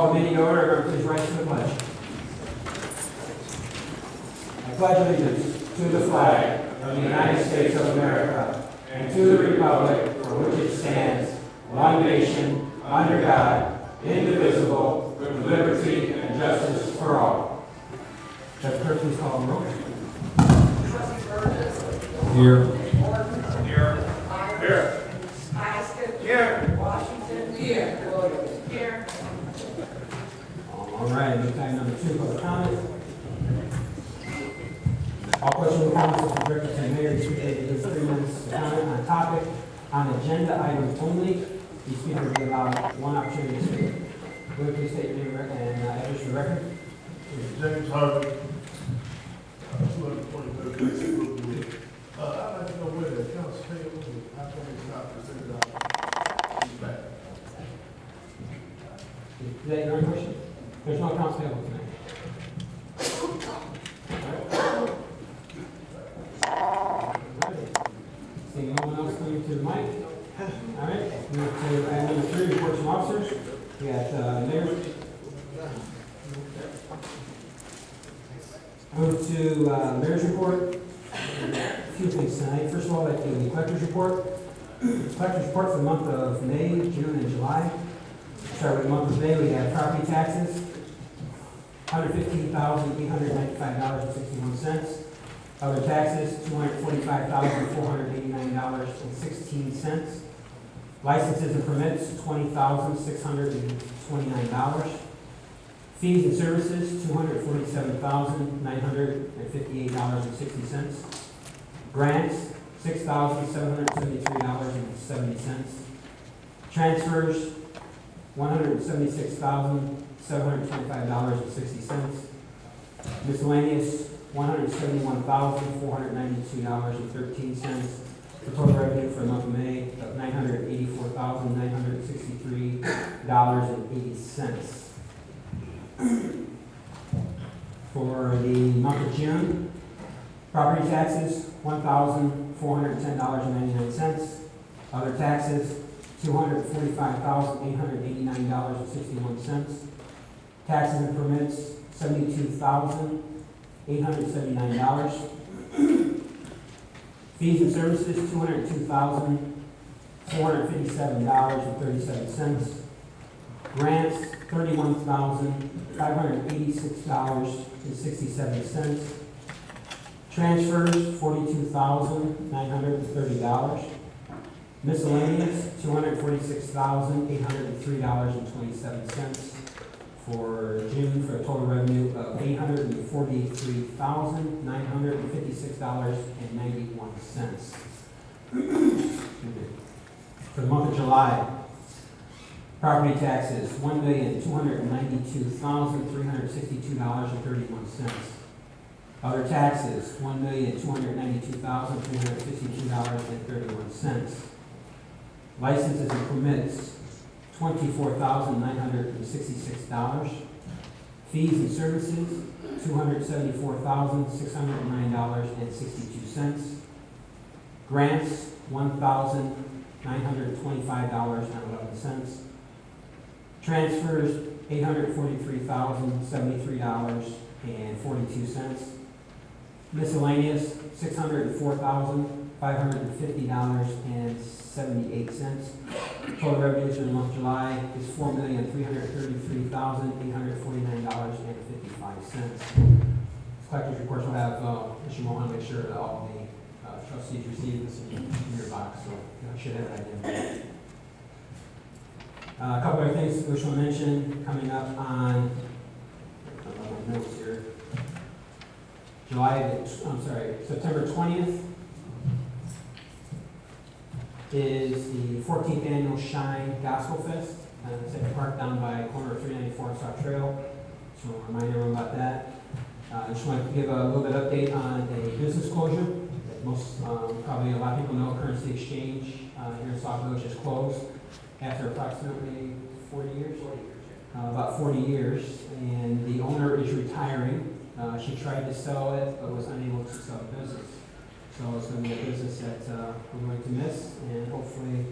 call meeting to order. Everyone please rise to the pledge. I pledge allegiance to the flag of the United States of America and to the republic for which it stands, one nation, under God, indivisible, with liberty and justice for all. Judge Clerk, please call the roll. Here. Here. Here. Here. Washington. Here. Here. All right, item number 2, public comment. All questions and comments will be directed to the mayor. Each speaker will give 3 minutes to comment on a topic. On agenda items only, each speaker will be allowed 1 opportunity to speak. Will you please state your name and address for the record? James Harvey. 223rd. I'd like to know where the accounts payable is. How come it's not presented out? He's back. Is that your own question? There's no accounts payable tonight. Seeing no one else coming to the mic. All right, move to item number 3, reports from officers. We got mayor. Move to mayor's report. A few things tonight. First of all, I'd like to do the collector's report. Collector's report for the month of May, June, and July. Start with the month of May. We have property taxes, $115,895.61. Other taxes, $245,489.16. Licenses and permits, $20,629. Fees and services, $247,958.60. Grants, $6,773.70. Transfers, $176,725.60. Miscellaneous, $171,492.13. For total revenue for the month of May of $984,963.80. For the month of June, property taxes, $1,410.99. Other taxes, $245,889.61. Taxes and permits, $72,879. Fees and services, $202,457.37. Grants, $31,586.67. Transfers, $42,930. Miscellaneous, $246,803.27 for June, for a total revenue of $843,956.91. For the month of July, property taxes, $1,292,362.31. Other taxes, $1,292,362.31. Licenses and permits, $24,966. Fees and services, $274,609.62. Grants, $1,925.11. Transfers, $843,073.42. Miscellaneous, $604,550.78. Total revenues for the month of July is $4,333,849.55. Collector's reports will have Mr. Mohan make sure that all the trustees receive this in your box, so you should have that in. A couple other things we shall mention coming up on my notes here. September 20th is the 14th annual Shine Gospel Fest. It's at the park down by corner of 394 and Sauk Trail. Just want to remind everyone about that. I just want to give a little bit of update on a business closure. Most, probably a lot of people know Currency Exchange here in Sauk Village is closed after approximately 40 years. About 40 years, and the owner is retiring. She tried to sell it, but was unable to sell the business. So it's going to be a business that we're going to miss, and hopefully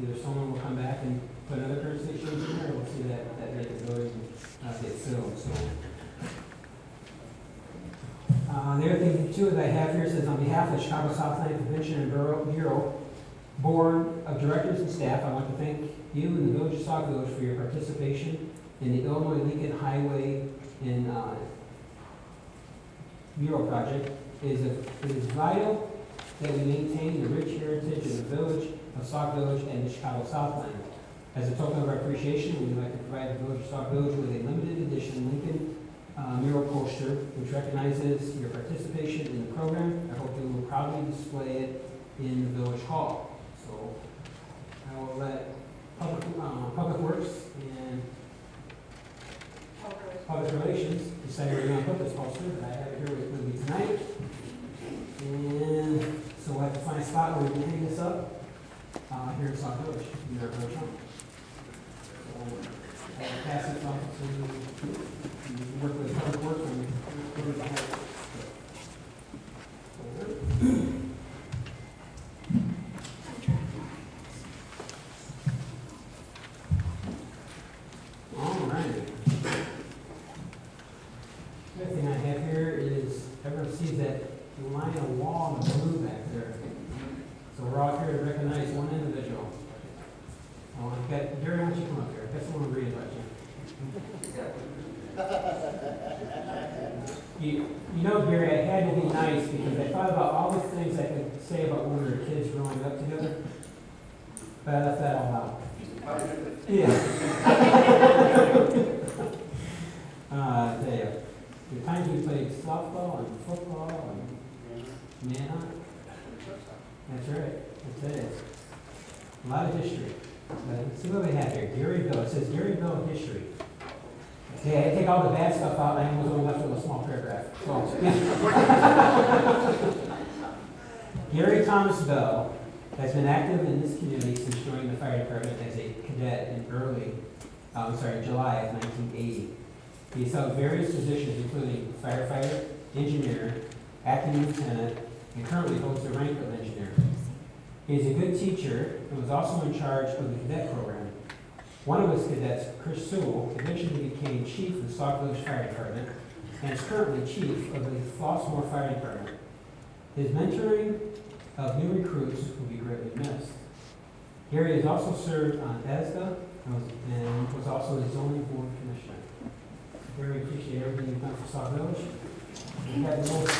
Either someone will come back and put another turn station in there, or we'll see that vacant building get filled, so. The other thing too that I have here says, on behalf of the Chicago Southland Convention and Bureau Board of Directors and staff, I want to thank you and the Village of Sauk Village for your participation in the Illinois-Lincoln Highway and Mural project. It is vital that we maintain the rich heritage of the Village of Sauk Village and the Chicago Southland. As a token of our appreciation, we would like to provide the Village of Sauk Village with a limited edition Lincoln mural poster, which recognizes your participation in the program. I hope you will proudly display it in the Village Hall. So I will let Public Works and Public Relations decide where you're going to put this poster, but I have it here with me tonight. And so we'll have to find a spot where we can hang this up here in Sauk Village, in our village home. So I'll pass it off to work with Public Works and put it behind it. All right. The other thing I have here is everyone sees that line of wall in the blue back there. So we're all here to recognize one individual. Oh, I've got Gary, why don't you come up here? I got someone to read about you. You know, Gary, I had to be nice because I thought about all the things I could say about when we were kids growing up together, but I left that all out. Yeah. There you go. The times we played softball and football and manhunt. That's right. That's it. A lot of history. Let's see what we have here. Garyville. It says Garyville history. Okay, I take all the bad stuff out and I was only left with a small paragraph. So, Gary Thomas Bell has been active in this community since joining the fire department as a cadet in July of 1980. He has held various positions including firefighter, engineer, acting lieutenant, and currently holds the rank of engineer. He is a good teacher and was also in charge of the cadet program. One of his cadets, Chris Sewell, eventually became chief of the Sauk Village Fire Department and is currently chief of the Flossmoor Fire Department. His mentoring of new recruits will be greatly missed. Gary has also served on ESDA and was also a zoning board commissioner. Very appreciate everything you've done for Sauk Village. We have the most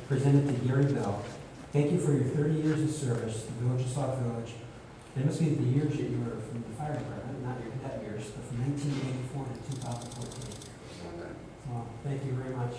presented to Gary Bell. Thank you for your 30 years of service to the Village of Sauk Village. It must be the years that you were from the fire department, not your cadet years, but from 1984 to 2014. Well, thank you very much.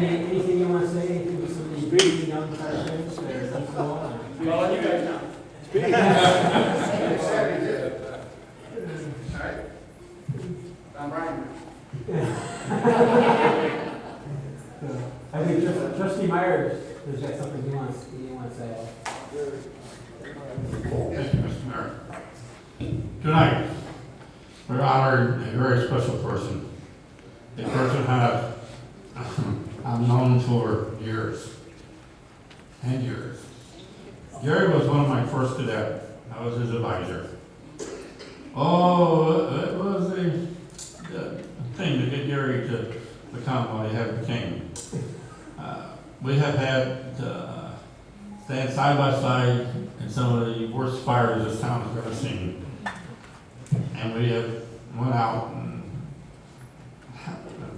Anything you want to say? Anything with some of these young firefighters? Well, you guys know. I'm Brian. I think Trustee Myers has got something he wants to say. Thank you, Mr. Mayor. Tonight, we're honoring a very special person. A person I've known for years and years. Gary was one of my first cadets. I was his advisor. Oh, it was a thing to get Gary to become what he had became. We have had stand side by side in some of the worst fires this town has ever seen. And we have went out and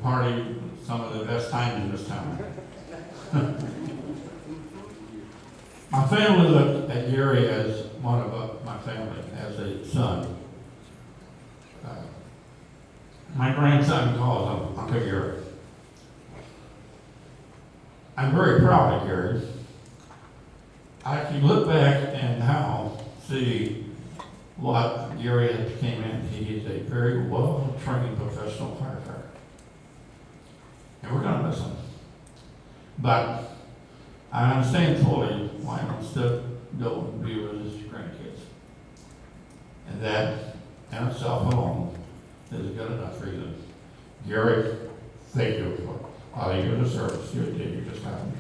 partied some of the best times in this town. My family looked at Gary as one of family as a son. My grandson calls him Uncle Gary. I'm very proud of Gary. I can look back and now see what Gary has became in. He is a very well-trained professional firefighter. And we're going to miss him. But I understand fully why he wants to go and be with his grandkids. And that in itself alone is a good enough reason. Gary, thank you for all your years of service you just had.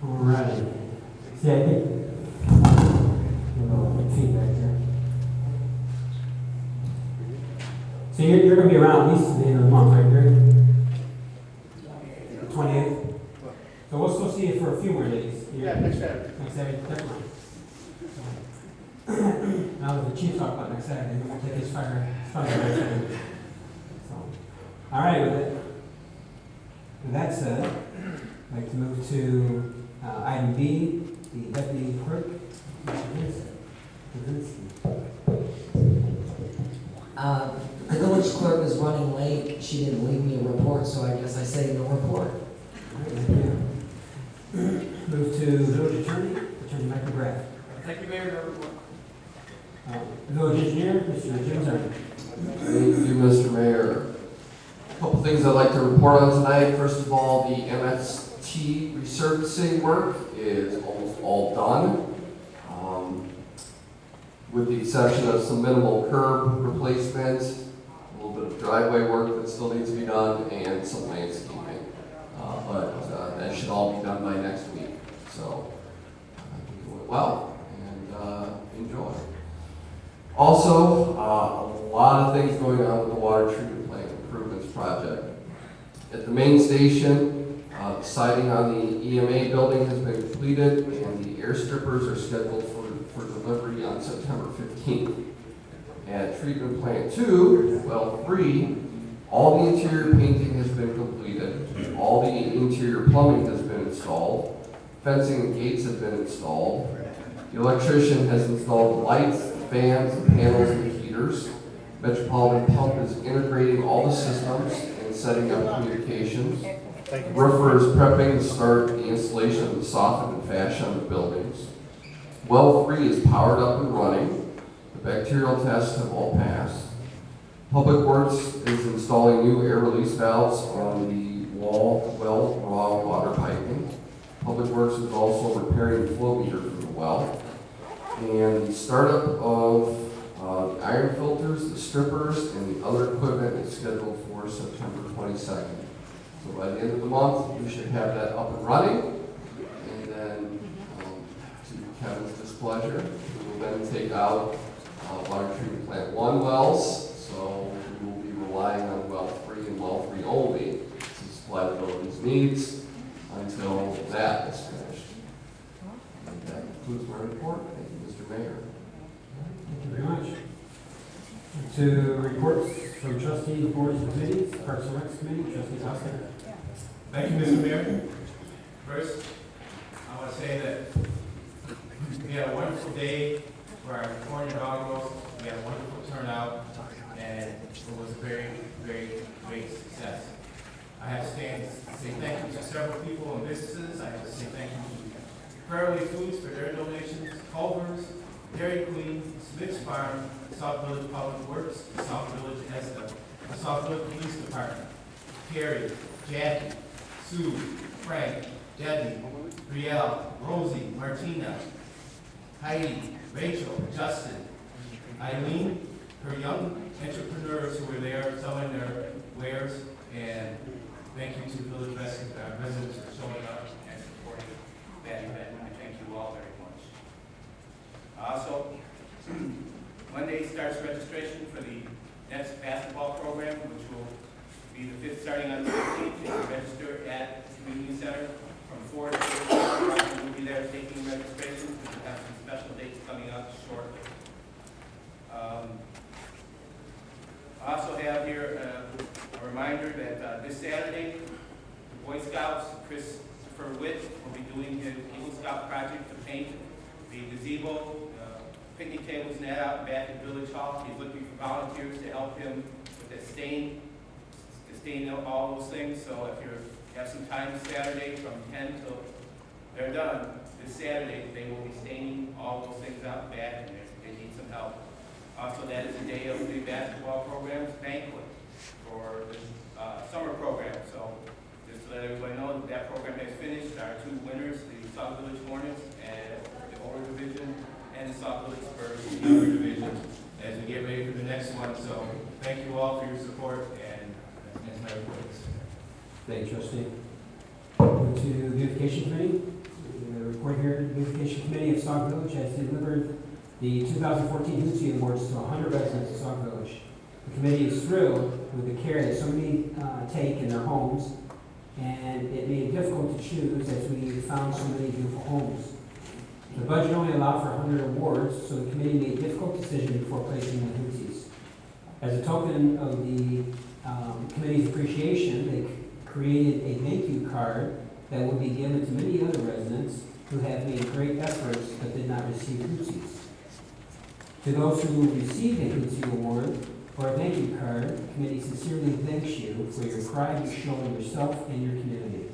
All right. See, I think, a little feedback here. So you're going to be around at least the end of the month, right, Gary? 28th? So we'll still see you for a few more days. Yeah, next Saturday. Next Saturday, definitely. Now that the chief talked about next Saturday, then we'll take his fire next Saturday. So, all right, with that said, I'd like to move to item B, the deputy clerk. The village clerk is running late. She didn't leave me a report, so I guess I say no report. Move to village attorney, Attorney Mike McGrath. Thank you, Mayor. No report. Village engineer, Mr. Jim Zerman. Thank you, Mr. Mayor. A couple things I'd like to report on tonight. First of all, the MST resurfacing work is almost all done, with the exception of some minimal curb replacement, a little bit of driveway work that still needs to be done, and some landscaping. But that should all be done by next week. So, do it well and enjoy. Also, a lot of things going on with the water treatment plant improvements project. At the main station, the siding on the EMA building has been completed, and the air strippers are scheduled for delivery on September 15th. At treatment plant 2, well 3, all the interior painting has been completed, all the interior plumbing has been installed, fencing and gates have been installed, the electrician has installed the lights, fans, panels, and heaters. Metropolitan Pump is integrating all the systems and setting up communications. Roofer is prepping to start the installation of the soffit and fascia on the buildings. Well 3 is powered up and running. The bacterial tests have all passed. Public Works is installing new air release valves on the well raw water piping. Public Works is also repairing the flow meter for the well. And the startup of the iron filters, the strippers, and the other equipment is scheduled for September 22nd. So by the end of the month, we should have that up and running. And then, to Kevin's displeasure, we will then take out water treatment plant 1 wells. So we will be relying on well 3 and well 3 only to supply the building's needs until that is finished. And that concludes my report. Thank you, Mr. Mayor. Thank you very much. To reports from trustees, boards, and committees, Parks and Recs Committee, trustee Costa. Thank you, Mr. Mayor. First, I want to say that we had a wonderful day for our corn inaugural. We had a wonderful turnout, and it was a very, very great success. I have to say thank you to several people and businesses. I have to say thank you to P.L.A.N Foods for their donations, Culver's, Dairy Queen, Smith's Farm, Sauk Village Public Works, Sauk Village ESTA, the Sauk Village Police Department, Carrie, Jackie, Sue, Frank, Debbie, Brielle, Rosie, Martina, Heidi, Rachel, Justin, Eileen, her young entrepreneurs who were there selling their wares, and thank you to village residents for showing up and supporting that event. I thank you all very much. Also, Monday starts registration for the next basketball program, which will be the fifth, starting on the 15th. You can register at the community center from 4 to 6. We'll be there taking registrations. We have some special dates coming up shortly. I also have here a reminder that this Saturday, the Boy Scouts, Christopher Witt, will be doing his Eagle Scout project to paint the gazebo, picnic tables, and that out back at Village Hall. He's looking for volunteers to help him with that stain, to stain all those things. So if you have some time Saturday from 10 till they're done, this Saturday they will be staining all those things out back, and they need some help. Also, that is the day of the basketball program's banquet for the summer program. So just to let everybody know that that program has finished. Our two winners, the Sauk Village Hornets and the Older Division, and the Sauk Village Spurs in the Younger Division, as we get ready for the next one. So thank you all for your support, and that's my report. Thank you, trustee. Go to the Beautification Committee. The report here, the Beautification Committee of Sauk Village has delivered the 2014 Hootsie Awards to 100 residents of Sauk Village. The committee is thrilled with the care that so many take in their homes, and it made it difficult to choose as we found so many beautiful homes. The budget only allowed for 100 awards, so the committee made a difficult decision before placing the Hootsies. As a token of the committee's appreciation, they created a thank you card that will be given to many other residents who have made great efforts but did not receive Hootsies. To those who received a Hootsie Award or a thank you card, the committee sincerely thanks you for your pride you show in yourself and your community.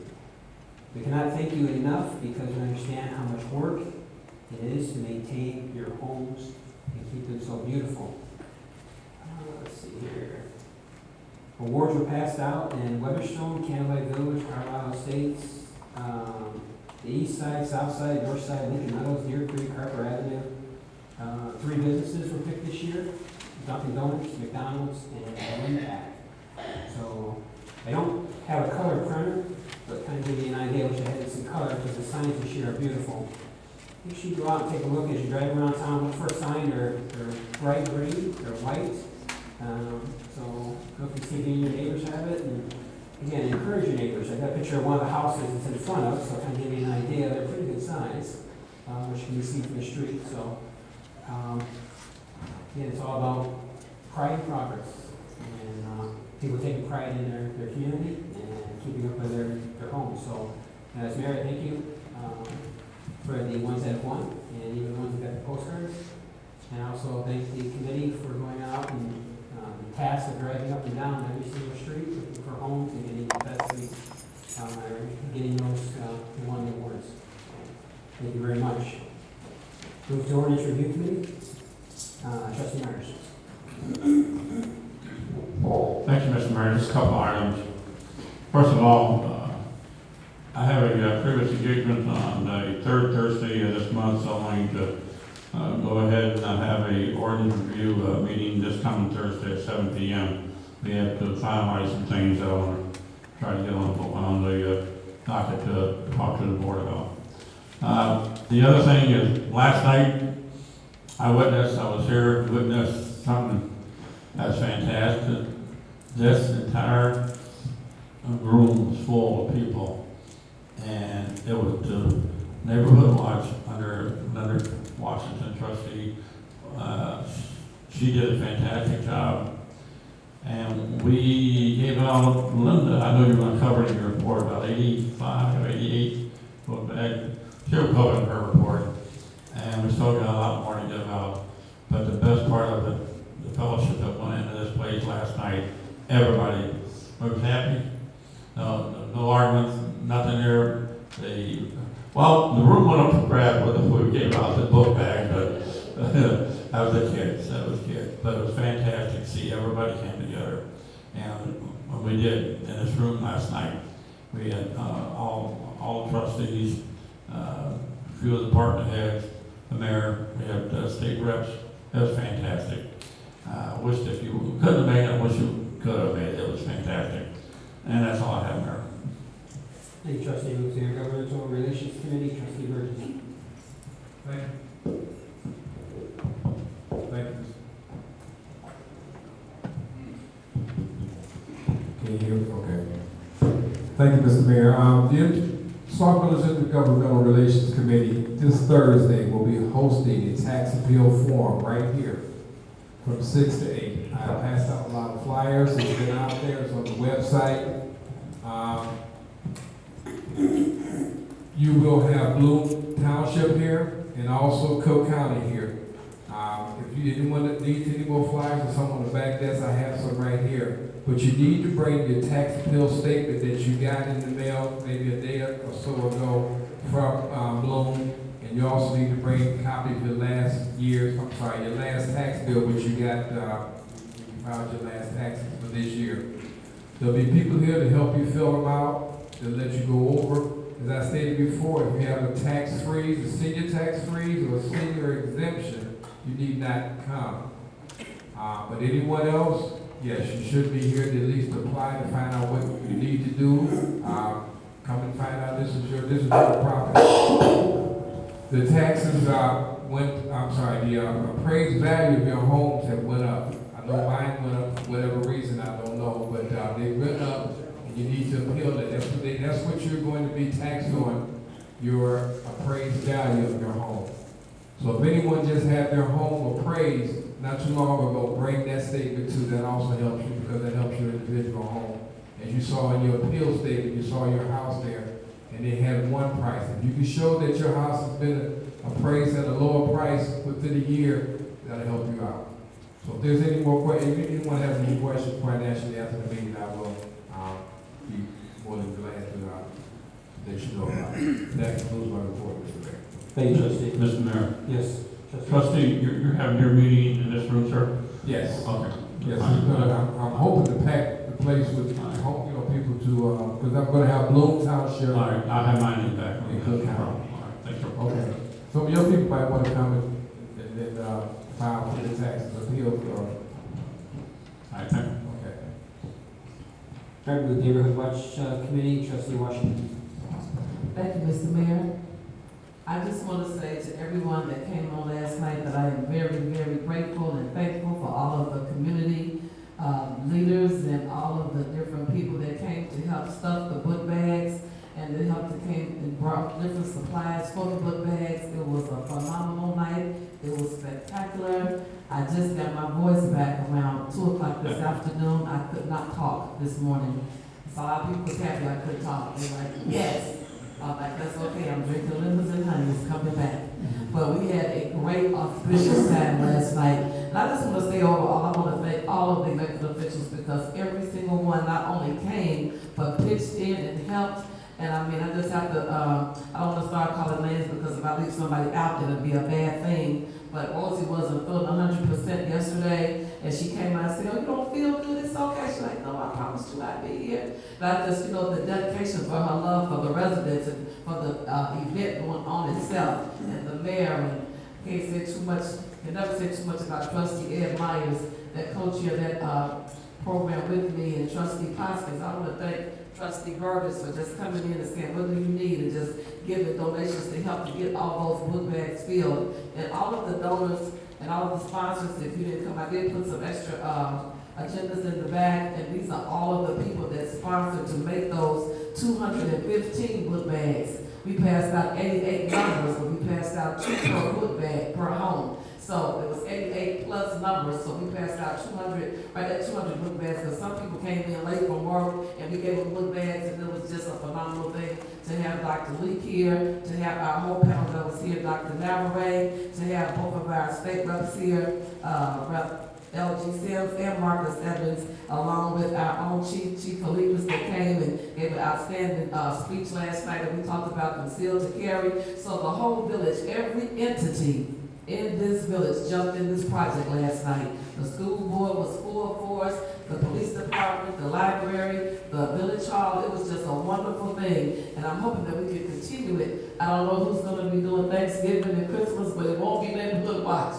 We cannot thank you enough because we understand how much work it is to maintain your homes and keep them so beautiful. Let's see here. Awards were passed out in Weatherstone, Candlelight Village, Carlisle Estates, the east side, south side, north side, Lincoln Meadows, Deer Creek, Harper Avenue. 3 businesses were picked this year: Dunkin' Donuts, McDonald's, and WinPack. So I don't have a color printer, but kind of give you an idea. I wish I had some color because the signs this year are beautiful. You should go out and take a look as you drive around town. Look for a sign. They're bright green, they're white. So look and see if any of your neighbors have it. And again, encourage your neighbors. I got a picture of one of the houses it's in front of, so kind of give you an idea. They're pretty good size, which can be seen from the street. So again, it's all about pride and progress, and people taking pride in their community and keeping up with their homes. So as mayor, thank you for the ones that have won, and even the ones that got the postcards. And I also thank the committee for going out and the task of driving up and down every single street looking for homes and getting the best seats, getting those who won the awards. Thank you very much. Move to Ordinance Review Committee. Trustee Myers. Thank you, Mr. Mayor. Just a couple items. First of all, I have a previous engagement on the 3rd Thursday of this month, so I'm going to go ahead and have a ordinance review meeting this coming Thursday at 7 p.m. We have to finalize some things that I want to try to get on the docket to talk to the board about. The other thing is, last night I was here to witness something that's fantastic. This entire room was full of people, and it was the neighborhood watch under Leonard Washington trustee. She did a fantastic job, and we gave out, Linda, I know you're going to cover it in your report, about 85 or 88 book bag. She'll cover in her report, and we still got a lot more to give out. But the best part of it, the fellowship that went into this place last night, everybody was happy. No arguments, nothing there. The room went up for grabs when we gave out the book bag, but that was the kids. But it was fantastic to see everybody came together. And what we did in this room last night, we had all the trustees, a few of the department heads, the mayor, we had state reps. It was fantastic. Wished if you couldn't have made it, I wish you could have made it. It was fantastic. And that's all I have, Mayor. Thank you, Trustee. Move to your Governmental Relations Committee. Trustee Burgess. Thank you. Thank you. Thank you, Mr. Mayor. The Sauk Village Intergovernmental Relations Committee this Thursday will be hosting a tax appeal forum right here from 6 to 8. I passed out a lot of flyers. It's been out there. It's on the website. You will have Bloom Township here and also Cook County here. If anyone that needs any more flyers or some on the back desk, I have some right here. But you need to bring your tax appeal statement that you got in the mail maybe a day or so ago from Bloom. And you also need to bring a copy of your last tax bill, which you got, when you filed your last taxes for this year. There'll be people here to help you fill them out, to let you go over. As I stated before, if you have a tax freeze, a senior tax freeze, or a senior exemption, you need not come. But anyone else, yes, you should be here to at least apply to find out what you need to do. Come and find out this is your property. The taxes the appraised value of your homes have went up. I know mine went up for whatever reason, I don't know, but they went up and you need to appeal it. That's what you're going to be taxed on, your appraised value of your home. So if anyone just had their home appraised not too long ago, bring that statement too. That also helps you because that helps your individual home. As you saw in your appeal statement, you saw your house there, and they had one price. If you can show that your house has been appraised at a lower price within a year, that'll help you out. So if there's any more questions, if anyone has any questions financially after the meeting, I will be more than glad to let you know about it. That concludes my report, Mr. Mayor. Thank you, trustee. Mr. Mayor. Yes, trustee. Trustee, you're having your meeting in this room, sir? Yes. Okay. Yes, I'm hoping to pack the place with, people to, because I'm gonna have Bloom Township. All right, I'll have mine in the back. In Cook County. All right, thank you. Okay. Some of your people might want to come and then, file for the taxes appeal for, All right, thank you. okay. All right, with the Neighborhood Watch Committee, trustee Washington. Thank you, Mr. Mayor. I just want to say to everyone that came on last night that I am very, very grateful and thankful for all of the community leaders and all of the different people that came to help stuff the book bags and they came and brought different supplies for the book bags. It was a phenomenal night. It was spectacular. I just got my voice back around 2 o'clock this afternoon. I could not talk this morning. So a lot of people was happy I could talk. They were like, yes. I'm like, that's okay. I'm drinking lemons and honey. It's coming back. But we had a great auspicious time last night. And I just want to say overall, I want to thank all of the elected officials because every single one not only came, but pitched in and helped. And I mean, I just have to, I don't want to start calling names because if I leave somebody out, it'll be a bad thing. But Rosie wasn't feeling 100% yesterday, and she came out and said, oh, you don't feel good, it's okay. She's like, no, I promised you I'd be here. But I just, the dedication for her love for the residents and for the event going on itself, and the mayor, and can't say too much, can never say too much about Trustee Ed Myers, that co-chair that program with me, and Trustee Hoskins. I want to thank Trustee Burgess for just coming in and saying, what do you need? And just giving donations to help to get all those book bags filled. And all of the donors and all of the sponsors, if you didn't come, I did put some extra agendas in the back. And these are all of the people that sponsored to make those 215 book bags. We passed out 88 numbers, but we passed out 2 per book bag per home. So it was 88 plus numbers, so we passed out 200, right at 200 book bags, because some people came in late from work, and we gave them book bags, and it was just a phenomenal thing to have Dr. Leak here, to have our whole panel that was here, Dr. Navarre, to have both of our state reps here, Rep. L.G. Sims and Marcus Evans, along with our own Chief Felipus that came and gave an outstanding speech last night, and we talked about concealed to carry. So the whole village, every entity in this village jumped in this project last night. The school board was full force, the police department, the library, the village hall. It was just a wonderful thing, and I'm hoping that we can continue it. I don't know who's going to be doing Thanksgiving and Christmas, but it won't be Neighborhood Watch.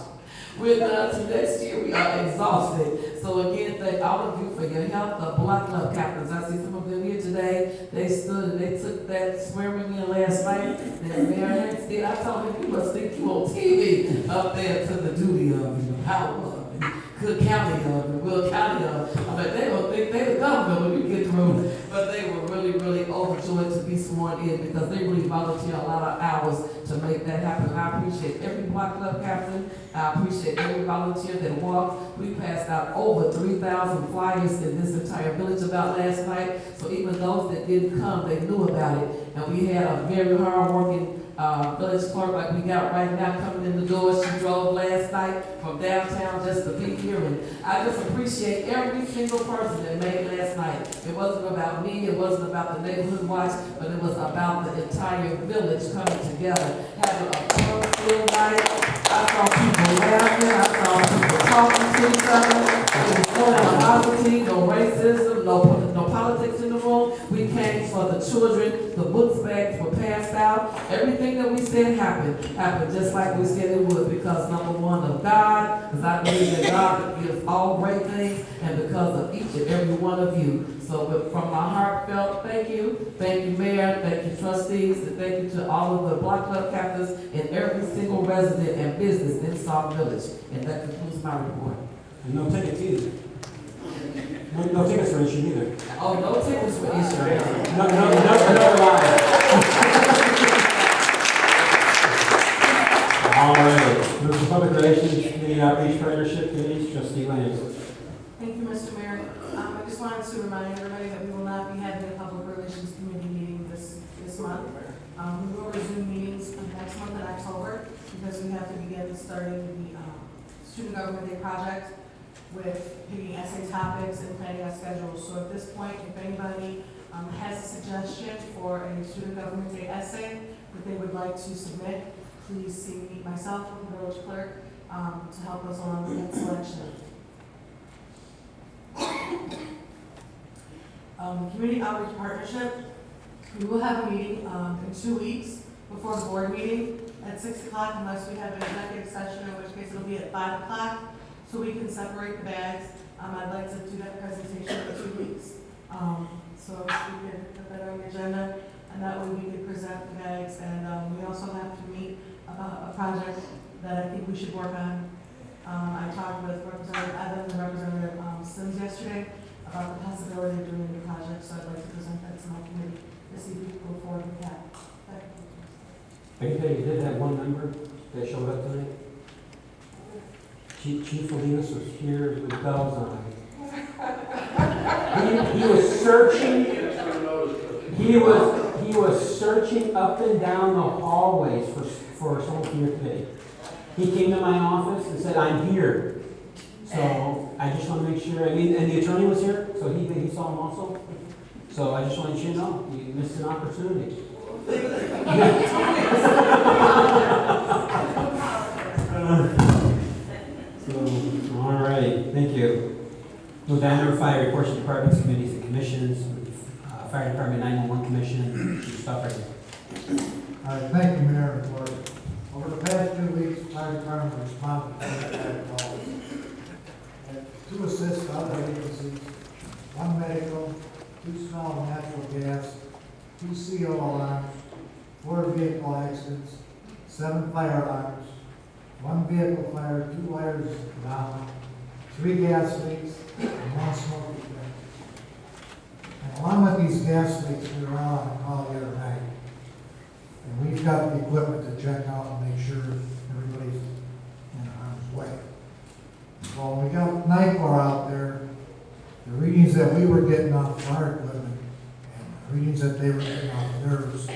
We're done to next year. We are exhausted. So again, thank all of you for your help. The Block Club captains, I see some of them here today. They stood and they took that swearing in last night. And Mayor Hanks did. I told him, you must think you on TV up there to the duty of and the power of and Cook County of and Will County of. I'm like, they don't think they the government when you get through. But they were really really, really overjoyed to be sworn in because they really volunteer a lot of hours to make that happen. I appreciate every block club captain. I appreciate every volunteer that walked. We passed out over 3,000 flyers in this entire village about last night. So even those that didn't come, they knew about it. And we had a very hard-working village clerk like we got right now coming in the door. She drove last night from downtown just to be here. And I just appreciate every single person that made last night. It wasn't about me, it wasn't about the neighborhood watch, but it was about the entire village coming together, having a fun-filled night. I saw people laughing, I saw people talking to each other. There was no animosity, no racism, no politics in the room. We came for the children, the books bags were passed out. Everything that we said happened just like we said it would, because number one, of God, because I believe that God gives all great things, and because of each and every one of you. So from my heartfelt thank you, Mayor, thank you trustees, and thank you to all of the block club captains and every single resident and business in Sauk Village. And that concludes my report. And no tickets either. No tickets for issue either. Oh, no tickets for issue. No line. All right. Move to Public Relations Committee Outreach Partnership Committee, Trustee Lance. Thank you, Mr. Mayor. I just wanted to remind everybody that we will not be having a Public Relations Committee meeting this month. We will resume meetings next month in October because we have to begin starting the Student Government Day project with picking essay topics and planning our schedules. So at this point, if anybody has a suggestion for a Student Government Day essay that they would like to submit, please see myself or the village clerk to help us along with that selection. Community Outreach Partnership, we will have a meeting in 2 weeks before the board meeting at 6 o'clock unless we have an executive session, in which case it'll be at 5 o'clock so we can separate the bags. I'd like to do that presentation in 2 weeks. So if we can put that on the agenda, and that way we can present the bags. And we also have to meet about a project that I think we should work on. I talked with Representative Evans and Representative Sims yesterday about the possibility of doing a new project, so I'd like to present that to my committee to see if we can go forward with that. I can tell you did have one member that showed up tonight. Chief Olinas was here with bells on. He was searching. He was searching up and down the hallways for someone from your committee. He came to my office and said, "I'm here." So I just want to make sure. I mean, and the attorney was here, so he saw him also. So I just wanted you to know you missed an opportunity. All right, thank you. Move down number 5, reports to departments, committees, and commissions. Fire Department 911 Commission, Chief Stuffer. All right, thank you, Mayor and Board. Over the past 2 weeks, the fire department responded to 25 calls. And 2 assist other agencies, 1 medical, 2 small natural gas, 2 CO alarms, 4 vehicle accidents, 7 fire alarms, 1 vehicle fire, 2 wires down, 3 gas leaks, and 1 smoke detector. And along with these gas leaks, we were out on a call the other night. And we've got the equipment to check out and make sure everybody's in harm's way. So when we got NICOR out there, the readings that we were getting off our equipment and the readings that they were getting off theirs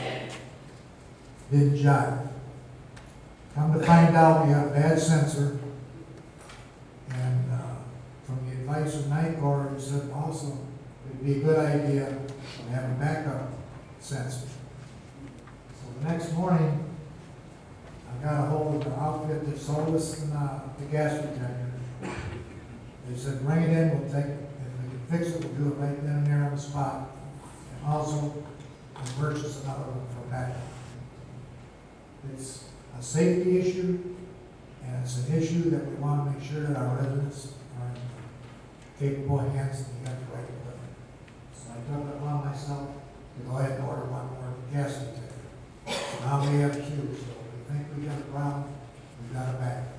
didn't jive. Come to find out, we have a bad sensor. And from the advice of NICOR, it said also it'd be a good idea to have a backup sensor. So the next morning, I got a hold of the outfit that sold us the gas detector. They said, bring it in, we'll take it. If we can fix it, we'll do it right then and there on the spot. And also, we'll purchase another one for backup. It's a safety issue, and it's an issue that we want to make sure that our residents are in capable hands and we got the right equipment. So I took it upon myself to go ahead and order 1 more gas detector. So now we have 2, so if we think we got a problem, we've got a backup.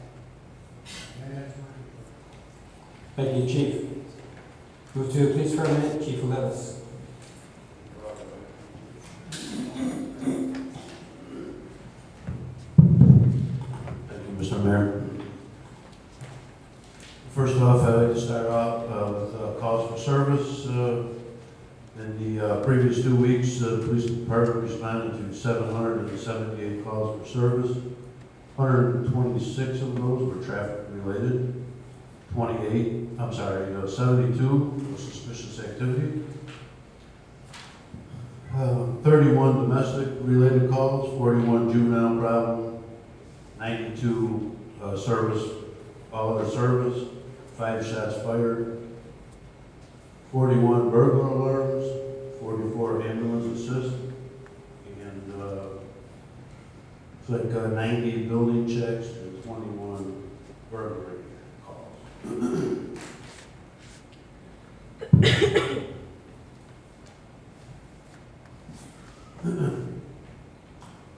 And that's my report. Thank you, Chief. Move to police department, Chief Levis. Mr. Mayor. First off, I'd like to start off with calls for service. In the previous 2 weeks, the police department responded to 778 calls for service. 126 of those were traffic related. 72 were suspicious activity. 31 domestic related calls, 41 juvenile problem, 92 service, all other service, 5 shots fired, 41 burglar alarms, 44 ambulance assist, and it's like 90 building checks and 21 burglary calls.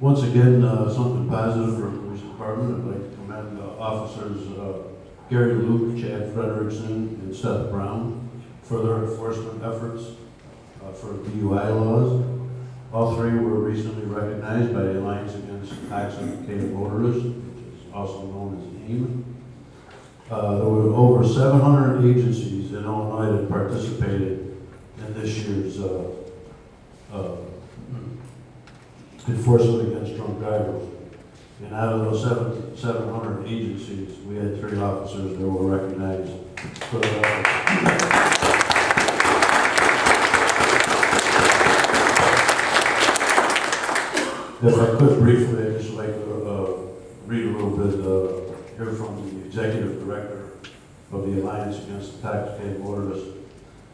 Once again, something positive for the police department. I'd like to commend officers Gary Luke, Chad Frederickson, and Seth Brown for their enforcement efforts for DUI laws. All 3 were recently recognized by the Alliance Against Intoxicated Motorists, which is also known as AIM. There were over 700 agencies in Illinois that participated in this year's enforcement against drunk drivers. And out of those 700 agencies, we had 3 officers that were recognized for their efforts. If I could briefly, I'd just like to read a little bit here from the Executive Director of the Alliance Against Intoxicated Motorists.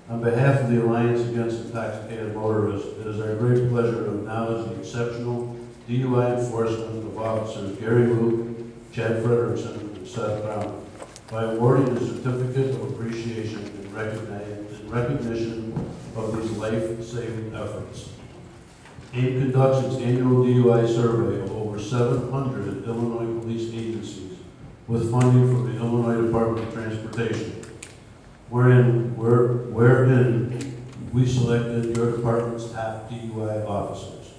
On behalf of the Alliance Against Intoxicated Motorists, it is our great pleasure to acknowledge the exceptional DUI enforcement of officers Gary Luke, Chad Frederickson, and Seth Brown by awarding the Certificate of Appreciation in recognition of these life-saving efforts. AIM conducts its annual DUI survey of over 700 Illinois police agencies with funding from the Illinois Department of Transportation, wherein we selected your department's top DUI officers.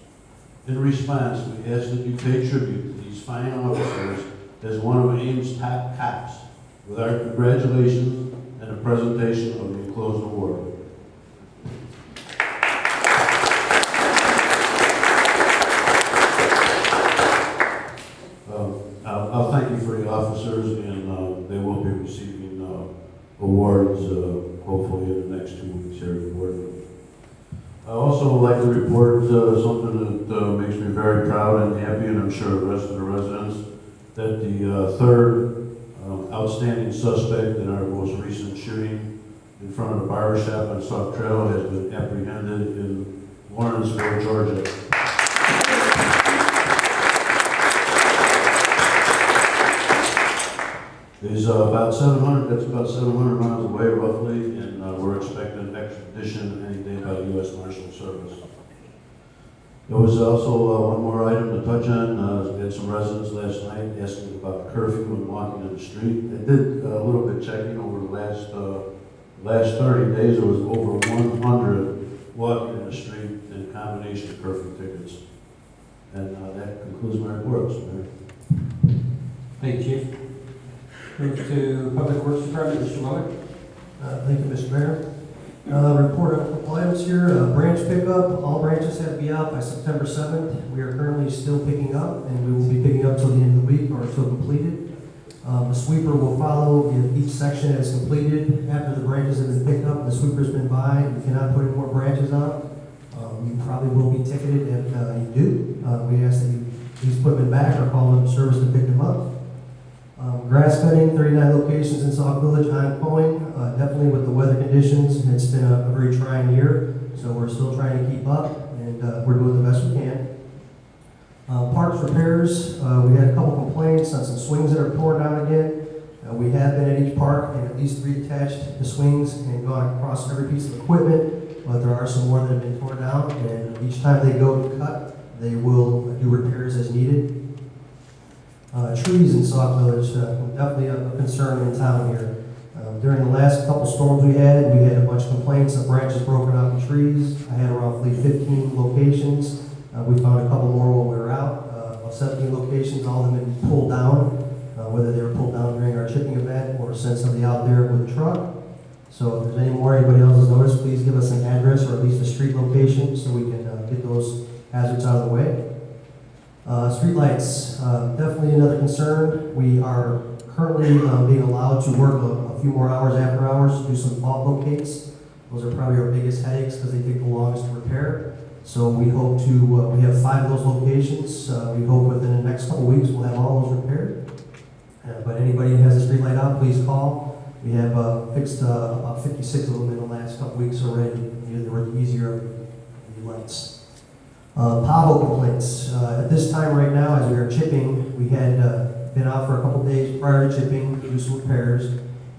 In response, we ask that you pay tribute to these fine officers as one of AIM's top cops with our congratulations and a presentation of the enclosed award. I'll thank you for the officers, and they will be receiving awards hopefully in the next 2 weeks here at the board. I also would like to report something that makes me very proud and happy, and I'm sure the rest of the residents, that the 3rd outstanding suspect in our most recent shooting in front of the barber shop on Sauk Trail has been apprehended in Lawrenceville, Georgia. It's about 700 miles away roughly, and we're expecting extradition any day by the U.S. Marshal Service. There was also one more item to touch on. We had some residents last night asking about curfew and walking in the street. I did a little bit checking over the last 30 days. There was over 100 walking in the street in combination of curfew tickets. And that concludes my report, Mr. Mayor. Thank you, Chief. Move to Public Works Department, Mr. Muller. Thank you, Mr. Mayor. Report on a couple items here. Branch pickup. All branches have to be out by September 7th. We are currently still picking up, and we will be picking up till the end of the week or until completed. The sweeper will follow if each section is completed. After the branches have been picked up, the sweeper's been by. We cannot put any more branches out. You probably will be ticketed if you do. We ask that you please put them back or call them service to pick them up. Grass cutting, 39 locations in Sauk Village, ongoing. Definitely with the weather conditions, it's been a very trying year, so we're still trying to keep up, and we're doing the best we can. Parks repairs, we had a couple complaints on some swings that are torn down again. We have been at each park and at least reattached the swings and gone across every piece of equipment, but there are some more that have been torn down, and each time they go to cut, they will do repairs as needed. Trees in Sauk Village, definitely a concern in town here. During the last couple storms we had a bunch of complaints of branches broken out in trees. I had roughly 15 locations. We found a couple more while we were out. Of 17 locations, all of them have been pulled down. send somebody out there with a truck. So if there's anybody else has noticed, please give us an address or at least a street location so we can get those hazards out of the way. Streetlights, definitely another concern. We are currently being allowed to work a few more hours after hours, do some fault locates. Those are probably our biggest headaches because they take the longest to repair. So we hope to, we have 5 of those locations. We hope within the next couple weeks we'll have all those repaired. But anybody who has a street light out, please call. We have fixed about 56 of them in the last couple weeks already. They were the easier of the lights. Pothole complaints. At this time right now, as we are chipping, we had been out for a couple days prior to chipping to do some repairs,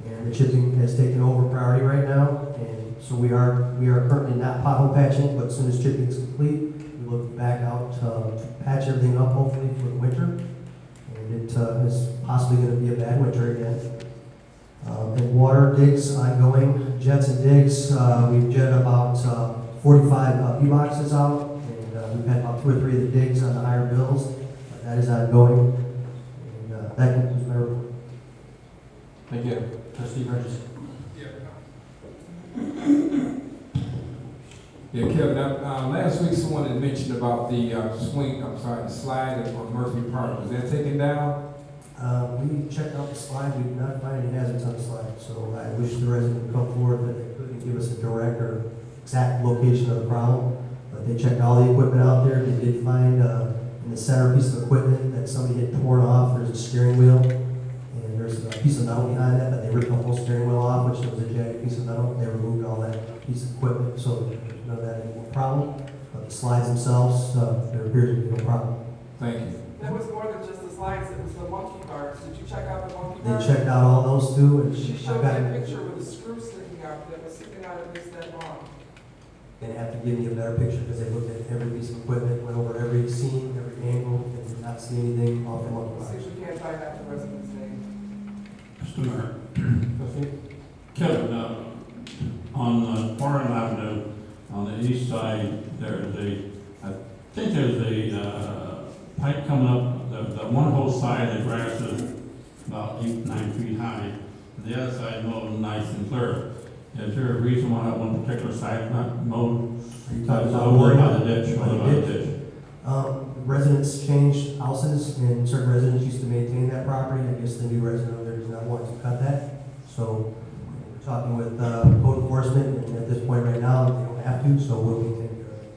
and the chipping has taken over priority right now. And so we are currently not pothole patching, but as soon as chipping is complete, we will be back out to patch everything up, hopefully for the winter. And it is possibly going to be a bad winter again. And water digs ongoing, jets and digs. We've jet about 45 P.Boxes out. We've had about 2 or 3 of the digs on the higher bills. That is ongoing. And that concludes my report. Thank you. Trustee Burgess. Yeah, Kevin, last week someone had mentioned about the the slide on Murphy Park. Was that taken down? We checked out the slide. We did not find any hazards on the slide. So I wish the resident would come forward, but they couldn't give us a direct or exact location of the problem. But they checked all the equipment out there. They did find in the center piece of equipment that somebody had torn off. There's a steering wheel, and there's a piece of metal behind that, but they ripped the whole steering wheel off, which was a jagged piece of metal. They removed all that piece of equipment, so there's none of that any more problem. But the slides themselves, there appears to be no problem. Thank you. There was more than just the slides, it was the monkey bars. Did you check out the monkey They bars? checked out all those too, and She I showed got me a it. picture with a screw sticking out that was sticking out at least that long. Gonna have to give me a better picture because they looked at every piece of equipment, went over every scene, every angle, and did not see anything off the monkey See bars. if we can't find out the resident's name. Mr. Mayor. Kevin, on Warren Avenue, on the east side, there's I think there's a pipe coming up, the one whole side of the grass is about 8, 9 feet high. The other side mowed nice and clear. Is there a reason why that one particular side not mowed? Are you talking about over by Warren? the ditch, By over the by the ditch? ditch. Residents changed houses, and certain residents used to maintain that property. I guess the new resident over there does not want to cut that. So we're talking with code enforcement, and at this point right now, they don't have to, so we'll be taking care of it.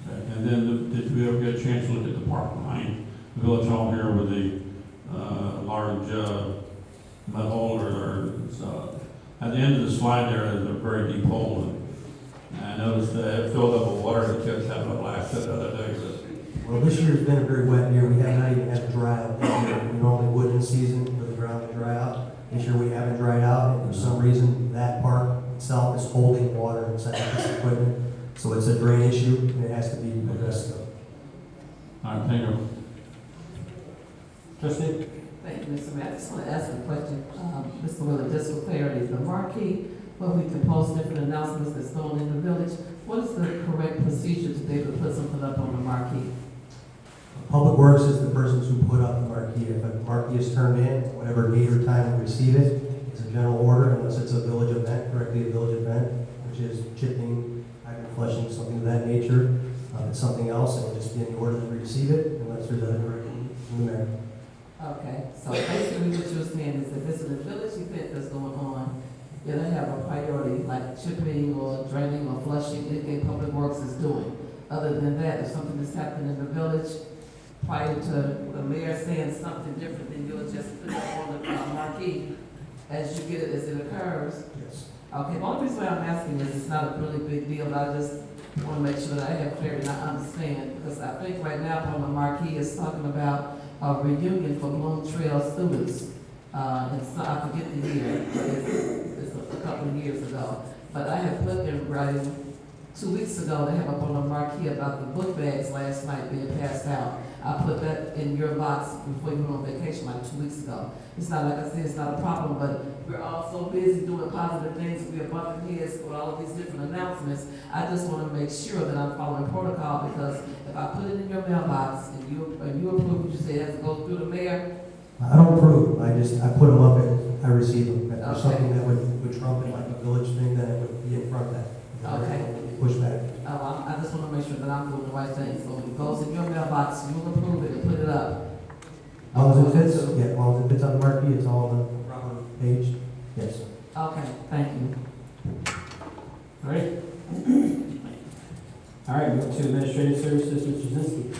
Okay. And then did we ever get a chance to look at the park behind the village hall here with the large mud hole at the end of the slide there is a very deep hole. And I noticed that it filled up with water. The kids having a blast the other day. Well, this year's been a very wet year. We have not even had to dry out this year. We normally would in season for the ground to dry out. This year we haven't dried out, and for some reason, that park itself is holding water inside this equipment. So it's a drain issue, and it has to be addressed. All right, thank you. Trustee? Thank you, Mr. Mayor. I just want to ask a question, Mr. Willard, just for clarity. The marquee, where we can post different announcements that's going in the village, what is the correct procedure to be able to put something up on the marquee? Public Works is the persons who put up the marquee. If a marquee is turned in, whatever date or time we receive it, it's a general order unless it's a village event, directly a village event, which is chipping, hydrant flushing, something of that nature. If it's something else, it'll just be in the order that we receive it, unless there's a direct from the mayor. Okay, so basically what you're saying is if it's a village event that's going on, it'll have a priority, like chipping or draining or flushing, anything Public Works is doing. Other than that, if something is happening in the village, prior to the mayor saying something different, then you'll just put it on the marquee as you get it, as it occurs. Yes. Okay, the only reason why I'm asking is it's not a really big deal, but I just want to make sure that I have clarity and I understand. Because I think right now on the marquee is talking about a reunion for Bloom Trail students. And so I forget the year, but it's a couple of years ago. But I have put in writing 2 weeks ago, they have up on a marquee about the book bags last night being passed out. I put that in your box before you went on vacation like 2 weeks ago. It's not, like I said, it's not a problem, but we're all so busy doing positive things. We're bumping heads with all of these different announcements. I just want to make sure that I'm following protocol, because if I put it in your mailbox and you approve, you say it has to go through the mayor. I don't approve. I put them up. I I receive them. If there's Okay. something that would trump it, like a village thing, then it would be in front of that. Okay. Push back. I just wanna make sure that I'm doing the right thing, so it goes in your mailbox, you'll approve it and put it up. As long as it fits, yeah, as long as it fits on the marquee, it's all on the proper page, yes. Okay, thank you. All right. All right, move to administrative services, Mr. Zinsky.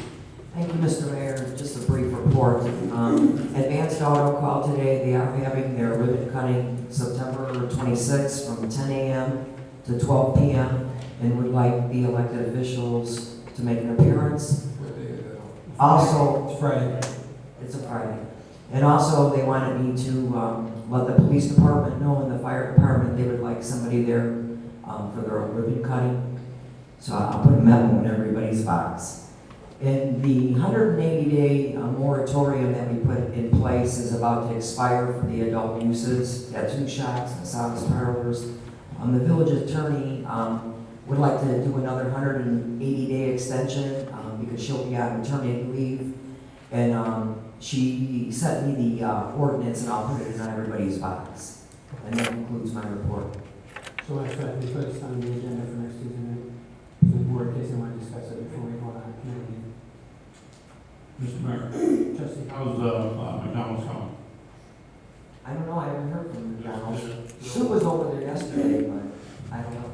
Thank you, Mr. Mayor. Just a brief report. Advanced Auto called today. They are having their ribbon cutting September 26th from 10 a.m. to 12 p.m. and would like the elected officials to make an appearance. Also, It's Friday. it's a Friday. And also, they wanted me to let the police department know and the fire department they would like somebody there for their ribbon cutting. So I'll put a memo in everybody's box. And the 180-day moratorium that we put in place is about to expire for the adult uses, tattoo shops, massage parlors. The village attorney would like to do another 180-day extension because she'll be on maternity leave. And she sent me the ordinance, and I'll put it in everybody's box. And that concludes my report. So I expect we put this on the agenda for next Tuesday night, for the board, in case they want to discuss it before we vote on it. Mr. Mayor, Trustee. how's McDonald's coming? I don't know, I haven't heard from McDonald's. Sue was over there yesterday, but I don't know.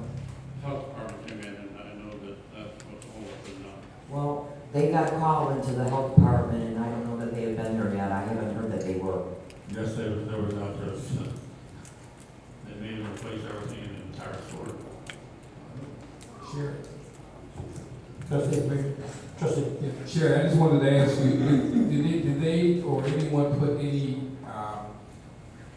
Health department came in, and I know that that's what the whole is now. Well, they got a call into the health department, and I don't know that they have been there yet. I haven't heard that they were. Yes, there was out there. They made them replace everything in the entire store. Sure. Trustee. Trustee. Yeah, Chair, I just wanted to ask you, did they or anyone put any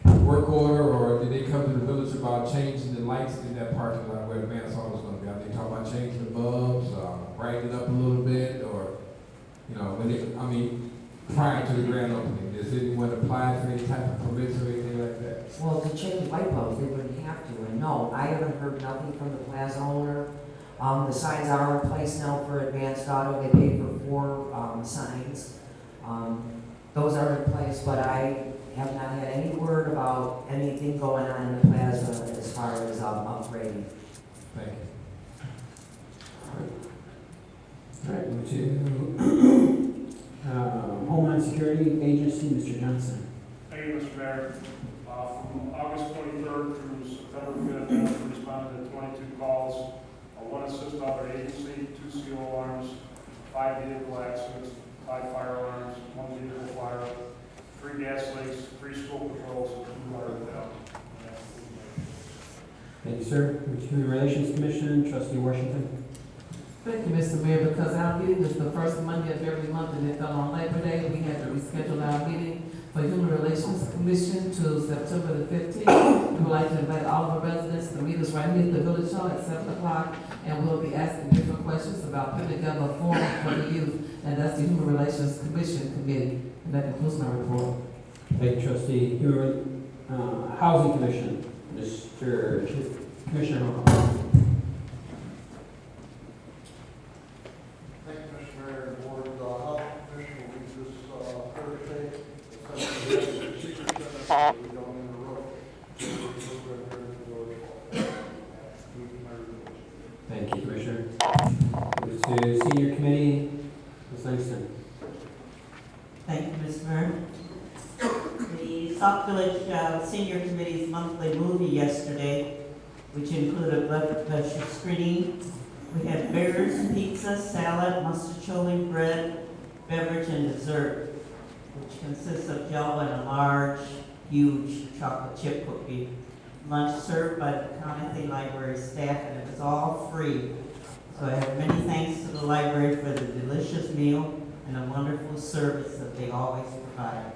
work order, or did they come to the village about changing the lights in that parking lot where the Advanced Auto is going to be? Are they talking about changing the bulbs, brightening it up a little bit, or, you know, prior to the grand opening, does anyone apply for any type of permits or anything like that? Well, to change light bulbs, they wouldn't have to. And no, I haven't heard nothing from the plaza owner. The signs are in place now for Advanced Auto. They paid for 4 signs. Those are in place, but I have not had any word about anything going on in the plaza as far as upgrading. Thank you. All right, move to Homeland Security Agency, Mr. Johnson. Thank you, Mr. Mayor. From August 23rd through September 5th, we responded to 22 calls, 1 assist other agency, 2 CO alarms, 5 vehicle accidents, 5 fire alarms, 1 vehicle fire, 3 gas leaks, 3 school patrols, and 2 water down. Thank you, sir. Move to Human Relations Commission, Trustee Washington. Thank you, Mr. Mayor, because our meeting is the first Monday of every month, and it fell on Labor Day. We had to reschedule our meeting for Human Relations Commission to September the 15th. We would like to invite all of our residents to meet us right here at the Village Hall at 7 o'clock, and we'll be asking different questions about putting together a forum for the youth, and that's the Human Relations Commission Committee. And that concludes my report. Thank you, Trustee. Housing Commission, Mr. Commissioner Hall. Thank you, Mr. Mayor and Board. Health Commission will meet this Thursday. We don't interrupt. Thank you, Commissioner. Move to Senior Committee, Ms. Langston. Thank you, Mr. Mayor. The Sauk Village Senior Committee's monthly movie yesterday, which included blood pressure screening. We had burgers, pizza, salad, mustard bread, beverage, and dessert, which consists of jello and a large, huge chocolate chip cookie. Lunch served by the County Library staff, and it was all free. So I have many thanks to the library for the delicious meal and a wonderful service that they always provide.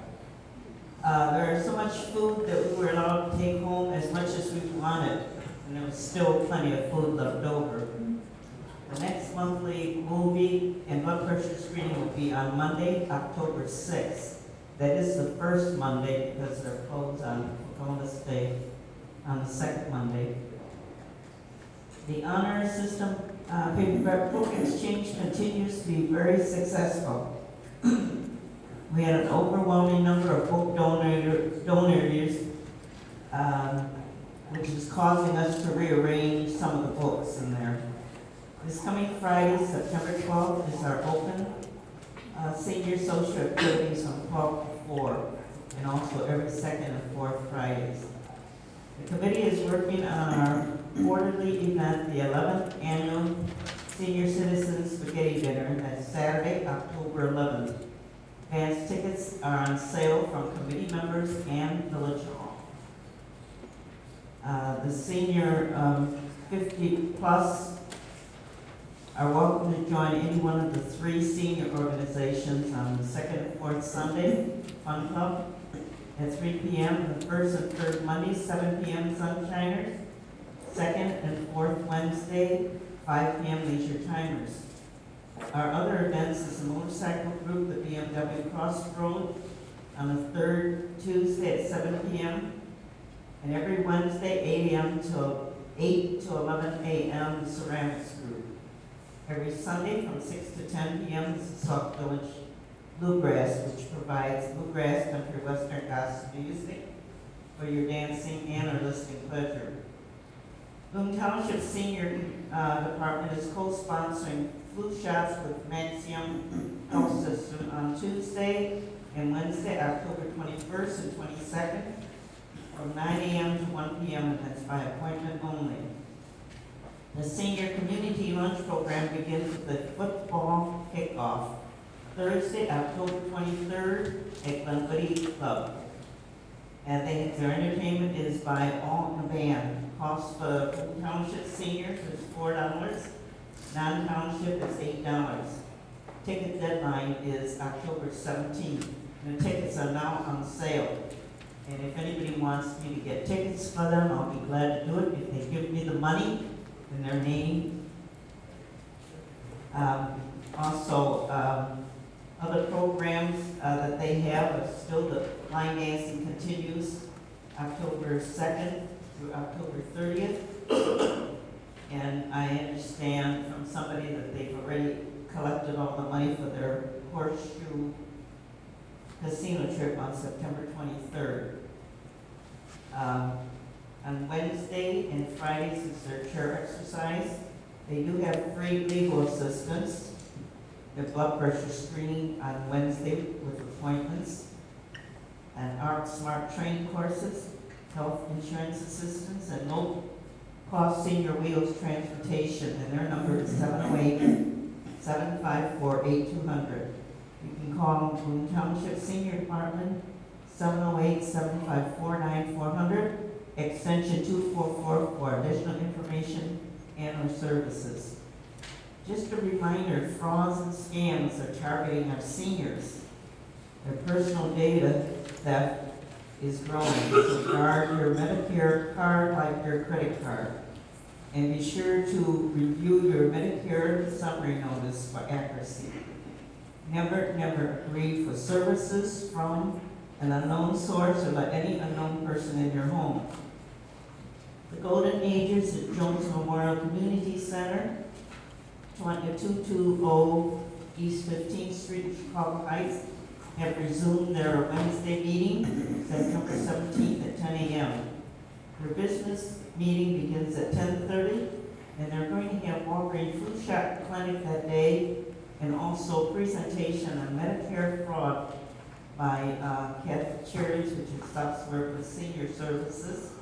There is so much food that we were allowed to take home as much as we wanted, and there was still plenty of food left over. The next monthly movie and blood pressure screening will be on Monday, October 6th. That is the first Monday because they're closed on Columbus Day on the second Monday. The honor system book exchange continues to be very successful. We had an overwhelming number of book donors which is causing us to rearrange some of the books in there. This coming Friday, September 12th, is our open senior social activities from 12 to 4, and also every second and fourth Fridays. The committee is working on our quarterly event, the 11th annual Senior Citizen Spaghetti Dinner. That's Saturday, October 11th. Advance tickets are on sale from committee members and Village Hall. The senior 50 plus are welcome to join any one of the 3 senior organizations on the second and fourth Sunday Fun Club at 3 p.m. The first and third Monday, 7 p.m. Sunshiners. Second and fourth Wednesday, 5 p.m. Leisure Timers. Our other events is the motorcycle group, the BMW Crossroad, on the third Tuesday at 7 p.m. And every Wednesday, 8 a.m. to 8 to 11 a.m. the ceramics group. Every Sunday from 6 to 10 p.m. is the Sauk Village Bluegrass, which provides bluegrass, country, western, gospel music for your dancing and or listening pleasure. P.L.A.N. Township Senior Department is co-sponsoring flu shots with Maximum Health System on Tuesday and Wednesday, October 21st and 22nd, from 9 a.m. to 1 p.m. and that's by appointment only. The senior community lunch program begins with the football kickoff Thursday, October 23rd at Glenwood Club. And their entertainment is by all in the band. Cost for township seniors is $4. Non-township is $8. Ticket deadline is October 17th. And the tickets are now on sale. And if anybody wants me to get tickets for them, I'll be glad to do it. If they give me the money and their name. Other programs that they have are still the line dancing continues October 2nd through October 30th. And I understand from somebody that they've already collected all the money for their horseshoe casino trip on September 23rd. On Wednesday and Fridays is their chair exercise. They do have free legal assistance. Their blood pressure screening on Wednesday with appointments, and ARC Smart training courses, health insurance assistance, and low-cost senior wheels transportation, and their number is 708-754-8200. You can call P.L.A.N. Township Senior Department, 708-754-9400, extension 244 for additional information and or services. Just a reminder, frauds and scams are targeting our seniors. Their personal data theft is growing, so guard your Medicare card like your credit card. And be sure to review your Medicare summary notice for accuracy. Never agree for services from an unknown source or let any unknown person in your home. The Golden Ages at Jones Memorial Community Center, 220 East 15th Street, Chicago Heights, have resumed their Wednesday meeting, September 17th at 10 a.m. Their business meeting begins at 10:30, and they're going to have Walgreens food shop clinic that day, and also presentation on Medicare fraud by Catholic Charities, which is stops work with senior services.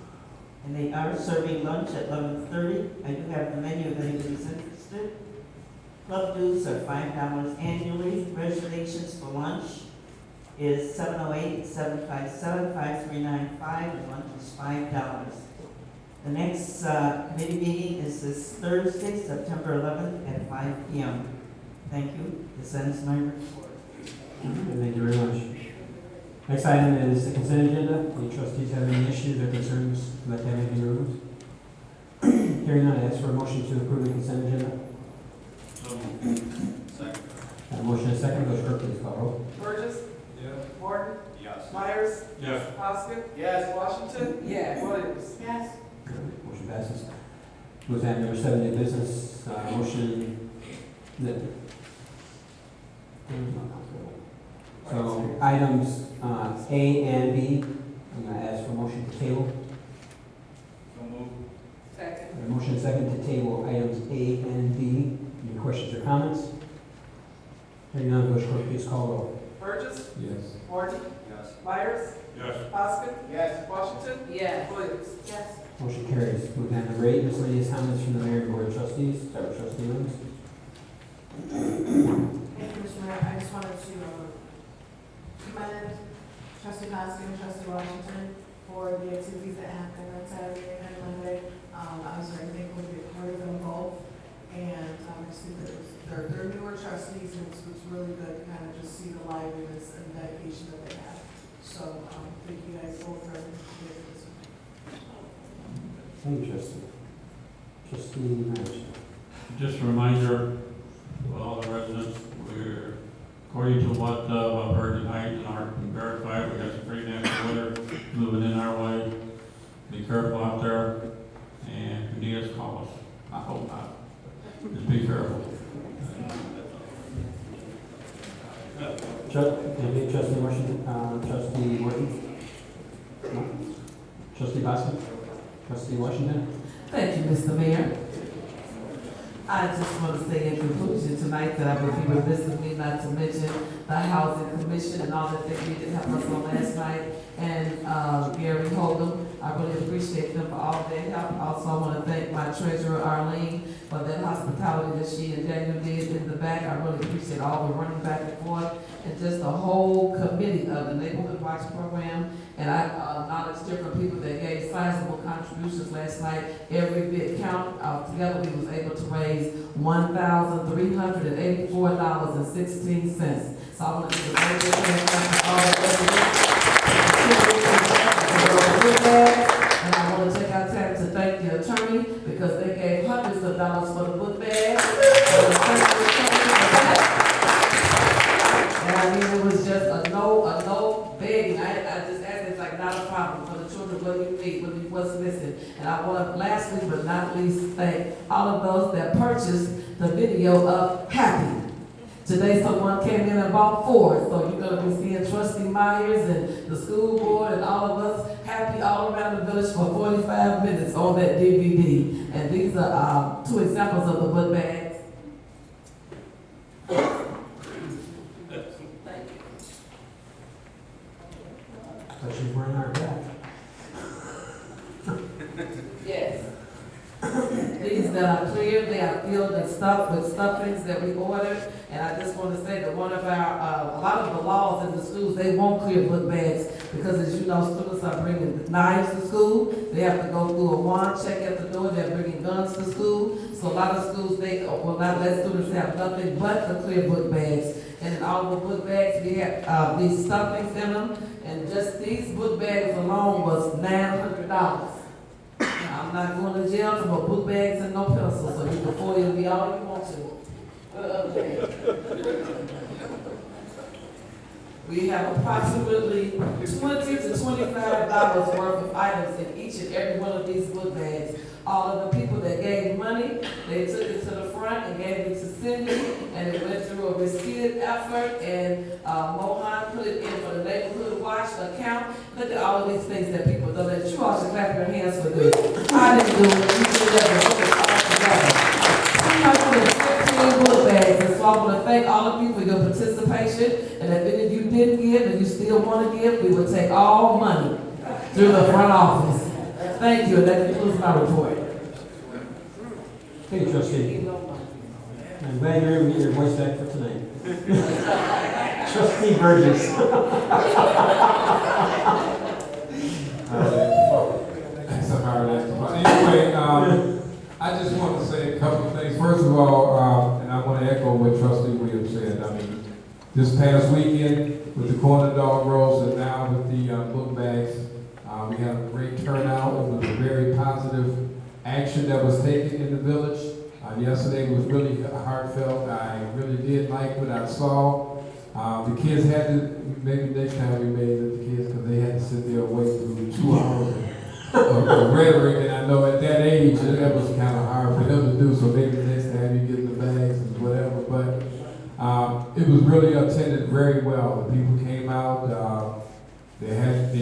And they are serving lunch at 11:30. I do have the menu if anybody's interested. Club dues are $5 annually. Reservations for lunch is 708-757-5395, and lunch is $5. The next committee meeting is this Thursday, September 11th at 5 p.m. Thank you. This ends my report. Thank you very much. Next item is the consent agenda. Any trustees have any issues or concerns that they may be removed? Hearing none, I ask for a motion to approve the consent agenda. Second. A motion and a second. Village Clerk, please call roll. Burgess. Yes. Morton. Yes. Myers. Yes. Poskett. Yes. Washington. Yes. Williams. Yes. Motion passes. Moves on to number 7, new business. Motion that. So items A and B, I'm going to ask for motion to table. Motion is second to table items A and B. Any questions or comments? Hearing none, Village Clerk, please call roll. Burgess. Yes. Morton. Yes. Myers. Yes. Poskett. Yes. Washington. Yes. Williams. Yes. Motion carries. Moving on to number 8, miscellaneous comments from the Mayor and Board of Trustees. Start with Trustee Williams. Thank you, Mr. Mayor. I just wanted to commend Trustee Poskett and Trustee Washington for the activities that happened on Saturday and Monday. I was very thankful to be a part of them both. And I see that they're newer trustees, and it's really good to kind of just see the liveliness and dedication that they have. So, thank you guys both for doing this. Thank you, Trustee. Trustee Myers. Just a reminder to all the residents, we're, according to what I've heard tonight and Art can verify, we got some pretty nasty weather moving in our way. Be careful out there, and if you need us, call us. I hope not. Just be careful. Trustee Washington, Trustee Morton? No? Trustee Baskin? Trustee Washington? Thank you, Mr. Mayor. I just want to say in conclusion tonight that I would be remiss of me not to mention the Housing Commission and all that they did to help us on last night, and Gary Hogan. I really appreciate them for all their help. Also, I want to thank my treasurer, Arlene, for that hospitality that she and Daniel did in the back. I really appreciate all the running back and forth, and just the whole committee of the Neighborhood Watch Program. And I acknowledge different people that gave sizable contributions last night. Every bit counted. Together, we was able to raise $1,384.16. So I want to give a great big hand to all the residents. And I want to take our time to thank the attorney, because they gave hundreds of dollars for the book bags. And I mean, it was just a no begging. I just asked, it's like not a problem for the children. What do you need? What's missing? And I want to, lastly but not least, thank all of those that purchased the video of Happy. Today, someone came in and bought 4, so you're going to be seeing Trustee Myers and the school board and all of us happy all around the village for 45 minutes on that DVD. And these are 2 examples of the book bags. Thank you. But she's wearing our back. Yes. These that are clear, they are filled and stuffed with stuffings that we ordered. And I just want to say that one of our, a lot of the laws in the schools, they won't clear book bags, because as you know, students are bringing knives to school. They have to go through a wand check at the door. They're bringing guns to school. So a lot of schools, they will not let students have nothing but the clear book bags. And in all the book bags, we have these stuffings in them. And just these book bags alone was $900. I'm not going to jail for no book bags and no pencils, so you can FOIA me all you want to. We have approximately $20 to $25 worth of items in each and every one of these book bags. All of the people that gave money, they took it to the front and gave it to Cindy, and it went through a receipted effort, and Mohan put it in for the Neighborhood Watch account. Look at all of these things that people do. That you all should clap your hands for this. I didn't do it. You did that to put it all together. 315 book bags, and so I want to thank all of you for your participation. And if any of you didn't give and you still want to give, we will take all money through the front office. Thank you, and that concludes my report. Thank you, Trustee. I'm glad you're able to get your voice back for tonight. Trustee Burgess. Anyway, I just want to say a couple of things. First of all, and I want to echo what Trustee Williams said. I mean, this past weekend with the corner dog rolls and now with the book bags, we had a great turnout. It was a very positive action that was taken in the village. Yesterday was really heartfelt. I really did like what I saw. The kids had to, maybe next time we made it the kids, because they had to sit there and wait through 2 hours of rhetoric, and I know at that age that was kind of hard for them to do, so maybe next time you get in the bags and whatever, but it was really attended very well. The people came out, they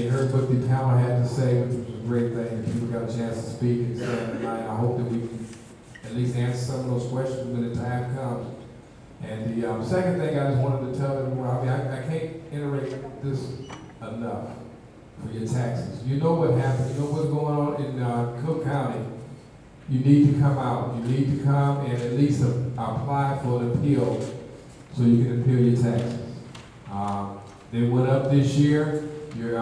heard what the panel had to say, which was a great thing. People got a chance to speak and stand tonight. I hope that we can at least answer some of those questions when the time comes. And the second thing I just wanted to tell everyone, I mean, I can't iterate this enough for your taxes. You know what happened, you know what's going on in Cook County. You need to come out. You need to come and at least apply for an appeal so you can appeal your taxes. They went up this year. Your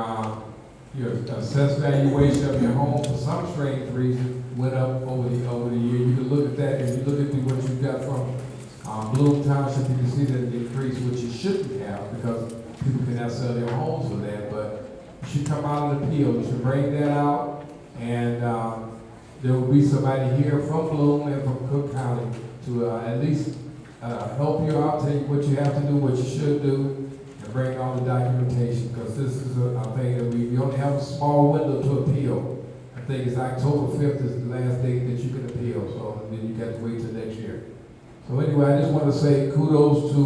assessed valuation of your home, for some strange reason, went up over the year. You can look at that. If you look at what you got from Bloom Township, you can see that it increased, which you shouldn't have, because people cannot sell their homes for that. But you should come out and appeal. You should bring that out, and there will be somebody here from Bloom and from Cook County to at least help you out, tell you what you have to do, what you should do, and bring all the documentation, because this is a thing that we only have a small window to appeal. I think it's October 5th is the last date that you can appeal, so then you got to wait till next year. So anyway, I just want to say kudos to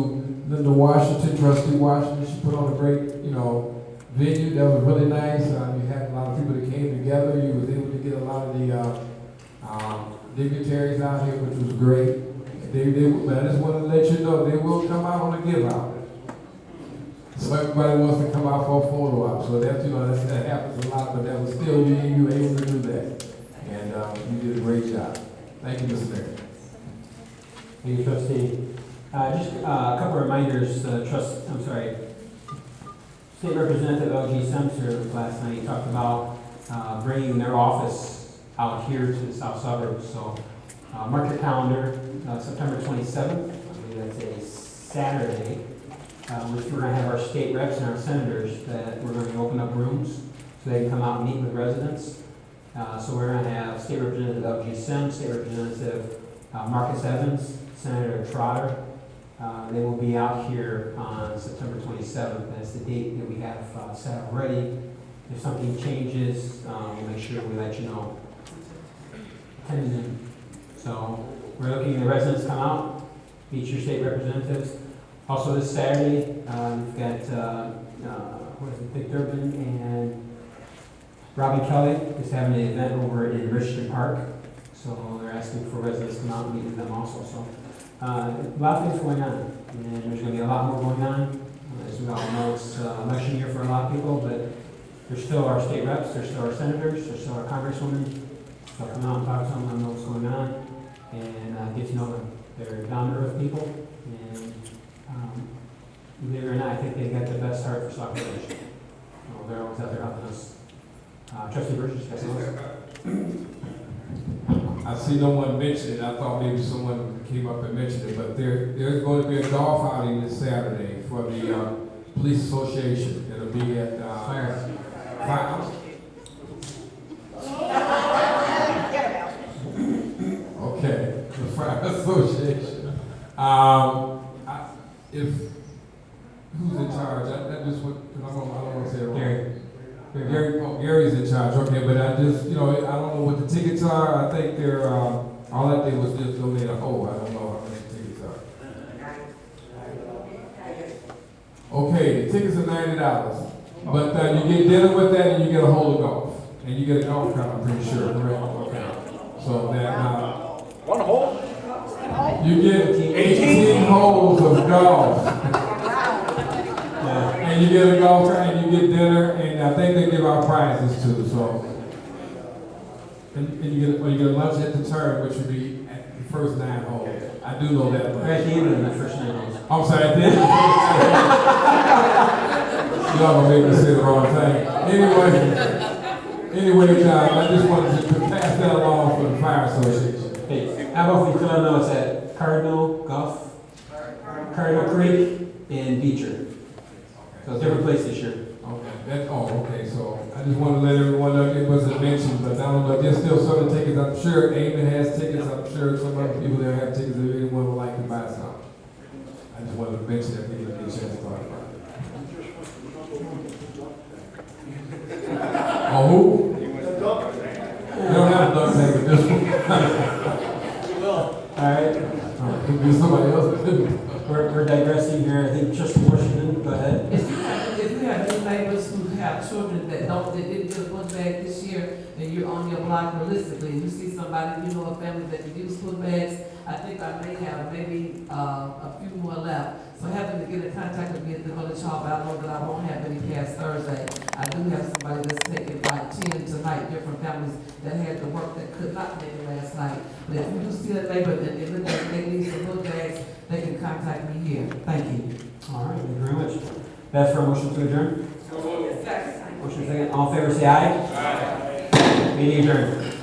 Linda Washington, Trustee Washington. She put on a great, venue that was really nice. You had a lot of people that came together. You was able to get a lot of the dignitaries out here, which was great. But I just want to let you know they will come out on a give out. So everybody wants to come out for a photo op. So that happens a lot, but that was still you were able to do that, and you did a great job. Thank you, Mr. Mayor. Thank you, Trustee. Just a couple of reminders. State Representative L.G. Semser last night talked about bringing their office out here to the south suburbs. So mark your calendar, September 27th, I believe that's a Saturday, which we're going to have our state reps and our senators that we're going to open up rooms so they can come out and meet with residents. So we're going to have State Representative L.G. Sem, State Representative Marcus Evans, Senator Trotter. They will be out here on September 27th. That's the date that we have set already. If something changes, we'll make sure we let you know. So we're looking at the residents come out, meet your state representatives. Also this Saturday, we've got Dick Durbin and Robbie Kelly is having an event over in Richmond Park. So they're asking for residents to come out and meet with them also. So a lot of things going on, and there's going to be a lot more going on. As we all know, it's election year for a lot of people, but there's still our state reps, there's still our senators, there's still our congresswomen. So come out and talk to them, let them know what's going on, and get to know them. They're down-to-earth people, and believe it or not, I think they got the best heart for Sauk Village. So they're always out there helping us. Trustee Burgess, you guys. I see no one mentioned it. I thought maybe someone came up and mentioned it, but there's going to be a golf outing this Saturday for the police association. It'll be at Fire. Okay, the Fire Association. Who's in charge? I just would, I don't want to say it wrong. Gary's in charge, okay, but I just, I don't know what the tickets are. I think they're, all I did was just donate a hole. I don't know how much the tickets are. Okay, the tickets are $90. But you get dinner with that and you get a hole of golf. And you get a golf cart, I'm pretty sure, correct? Okay. So that, one hole? You get 18 holes of golf. And you get a golf cart and you get dinner, and I think they give out prizes too. So, and you get a lunch at the turn, which would be at the first 9 holes. I do know that. Right at the end of the first 9 holes. I'm sorry, at the end. Y'all gonna make me say the wrong thing. Anyway, I just wanted to pass that along for the Fire Association. Hey, how about if you fill notes at Cardinal Golf, Cardinal Creek, and Beecher. So different place this year. Okay. Okay. So I just want to let everyone know it wasn't mentioned, but I don't know. There's still some of the tickets. I'm sure Eamon has tickets. I'm sure some other people there have tickets if anyone would like to buy some. I just wanted to mention that people get a chance to talk about it. Oh, who? You don't have a dog tank with this one. You will. All right. Could be somebody else. We're digressing here. I think Trustee Washington, go ahead. If you have any neighbors neighbors who have children that didn't get a book bag this year, and you're on your block realistically, and you see somebody, you know, a family that can use book bags, I think I may have maybe, a few more left. So having to get in contact with me at the village hall, but I know that I won't have any past Thursday. I do have somebody that's taking like 10 tonight, different families that had to work that could not make it last night. But if you do see a neighbor that they look like they need some book bags, they can contact me here. Thank you. All right, thank you very much. Best for a motion to adjourn? Second. Motion second. All in favor, say aye. Aye. Meeting adjourned.